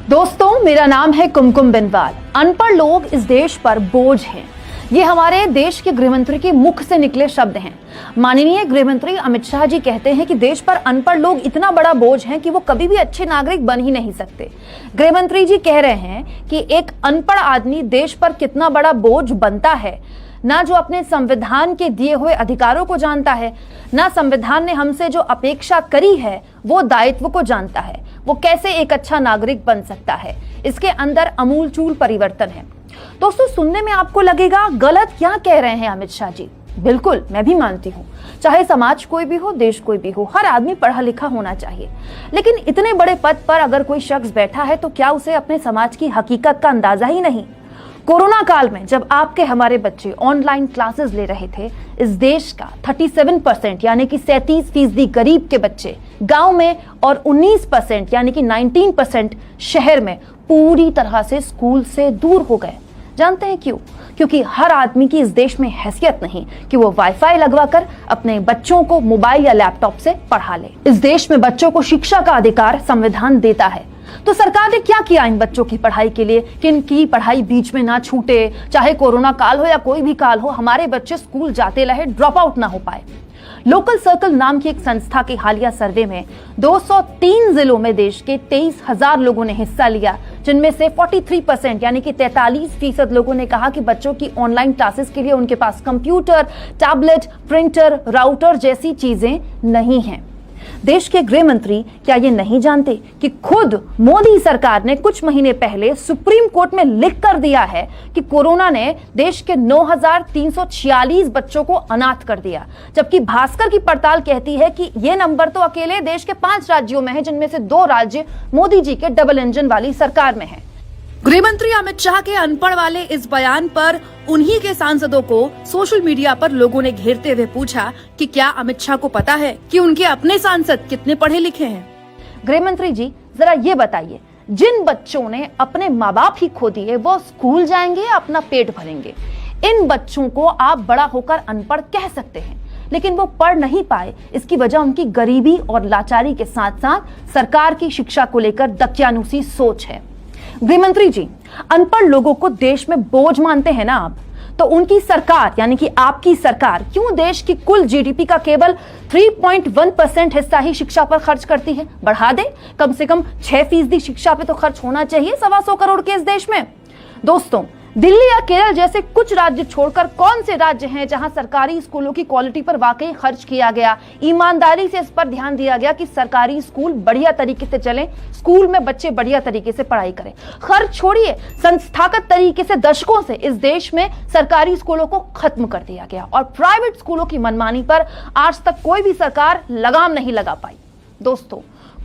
दोस्तों, मेरा नाम है कुमकुम बिनवाल। अनपढ़ लोग इस देश पर बोझ हैं। ये हमारे देश के गृहमंत्री के मुख से निकले शब्द हैं। माननीय गृहमंत्री अमित शाह जी कहते हैं कि देश पर अनपढ़ लोग इतना बड़ा बोझ हैं कि वो कभी भी अच्छे नागरिक बन ही नहीं सकते। गृहमंत्री जी कह रहे हैं कि एक अनपढ़ आदमी देश पर कितना बड़ा बोझ बनता है, ना जो अपने संविधान के दिए हुए अधिकारों को जानता है, ना संविधान ने हमसे जो अपेक्षा करी है वो दायित्व को जानता है। वो कैसे एक अच्छा नागरिक बन सकता है, इसके अंदर अमूलचूल परिवर्तन है। दोस्तों, सुनने में आपको लगेगा गलत क्या कह रहे हैं अमित शाह जी। बिल्कुल, मैं भी मानती हूँ, चाहे समाज कोई भी हो, देश कोई भी हो, हर आदमी पढ़ा लिखा होना चाहिए। लेकिन इतने बड़े पद पर अगर कोई शख्स बैठा है तो क्या उसे अपने समाज की हकीकत का अंदाजा ही नहीं? कोरोना काल में जब आपके हमारे बच्चे ऑनलाइन क्लासेस ले रहे थे, इस देश का 37% यानी कि 37% गरीब के बच्चे गांव में और 19% यानी कि 19% शहर में पूरी तरह से स्कूल से दूर हो गए। जानते हैं क्यों? क्योंकि हर आदमी की इस देश में हैसियत नहीं कि वो वाईफाई लगवाकर अपने बच्चों को मोबाइल या लैपटॉप से पढ़ा ले। इस देश में बच्चों को शिक्षा का अधिकार संविधान देता है। तो सरकार ने क्या किया इन बच्चों की पढ़ाई के लिए कि इनकी पढ़ाई बीच में ना छूटे? चाहे कोरोना काल हो या कोई भी काल हो, हमारे बच्चे स्कूल जाते रहे, ड्रॉप आउट ना हो पाए। लोकल सर्कल नाम की एक संस्था के हालिया सर्वे में 203 जिलों में देश के 23,000 लोगों ने हिस्सा लिया, जिनमें से 43% यानी कि 43% लोगों ने कहा कि बच्चों की ऑनलाइन क्लासेस के लिए उनके पास कंप्यूटर, टैबलेट, प्रिंटर, राउटर जैसी चीजें नहीं हैं। देश के गृह मंत्री क्या ये नहीं जानते कि खुद मोदी सरकार ने कुछ महीने पहले सुप्रीम कोर्ट में लिख कर दिया है कि कोरोना ने देश के 9,346 बच्चों को अनाथ कर दिया, जबकि भास्कर की पड़ताल कहती है कि ये नंबर तो अकेले देश के 5 राज्यों में है, जिनमें से 2 राज्य मोदी जी के डबल इंजन वाली सरकार में है। गृहमंत्री अमित शाह के अनपढ़ वाले इस बयान पर उन्हीं के सांसदों को सोशल मीडिया पर लोगों ने घेरते हुए पूछा कि क्या अमित शाह को पता है कि उनके अपने सांसद कितने पढ़े लिखे हैं? गृहमंत्री जी, जरा ये बताइए, जिन बच्चों ने अपने माँ बाप ही खो दिए वो स्कूल जाएंगे या अपना पेट भरेंगे? इन बच्चों को आप बड़ा होकर अनपढ़ कह सकते हैं, लेकिन वो पढ़ नहीं पाए। इसकी वजह उनकी गरीबी और लाचारी के साथ साथ सरकार की शिक्षा को लेकर दकियानूसी सोच है। गृहमंत्री जी, अनपढ़ लोगों को देश में बोझ मानते हैं ना आप, तो उनकी सरकार यानी कि आपकी सरकार क्यों देश की कुल जीडीपी का केवल 3.1% हिस्सा ही शिक्षा पर खर्च करती है? बढ़ा दे, कम से कम 6% शिक्षा पे तो खर्च होना चाहिए 125 करोड़ के इस देश में। दोस्तों, दिल्ली या केरल जैसे कुछ राज्य छोड़कर कौन से राज्य हैं जहां सरकारी स्कूलों की क्वालिटी पर वाकई खर्च किया गया, ईमानदारी से इस पर ध्यान दिया गया कि सरकारी स्कूल बढ़िया तरीके से चलें, स्कूल में बच्चे बढ़िया तरीके से पढ़ाई करें? खर्च छोड़िए, संस्थागत तरीके से दशकों से इस देश में सरकारी स्कूलों को खत्म कर दिया गया और प्राइवेट स्कूलों की मनमानी पर आज तक कोई भी सरकार लगाम नहीं लगा पाई। दोस्तों,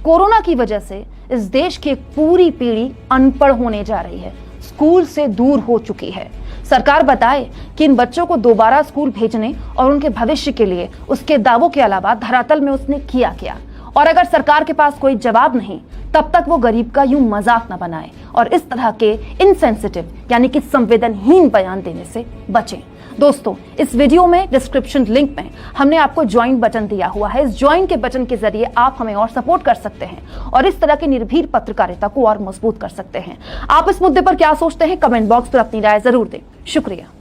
कोरोना की वजह से इस देश की पूरी पीढ़ी अनपढ़ होने जा रही है, स्कूल से दूर हो चुकी है। सरकार बताए कि इन बच्चों को दोबारा स्कूल भेजने और उनके भविष्य के लिए उसके दावों के अलावा धरातल में उसने किया क्या? और अगर सरकार के पास कोई जवाब नहीं, तब तक वो गरीब का यूं मजाक न बनाए और इस तरह के इनसेंसिटिव यानी कि संवेदनहीन बयान देने से बचें। दोस्तों, इस वीडियो में डिस्क्रिप्शन लिंक में हमने आपको ज्वाइन बटन दिया हुआ है। इस ज्वाइन के बटन के जरिए आप हमें और सपोर्ट कर सकते हैं और इस तरह की निर्भीक पत्रकारिता को और मजबूत कर सकते हैं। आप इस मुद्दे पर क्या सोचते हैं? कमेंट बॉक्स पर अपनी राय जरूर दें। शुक्रिया।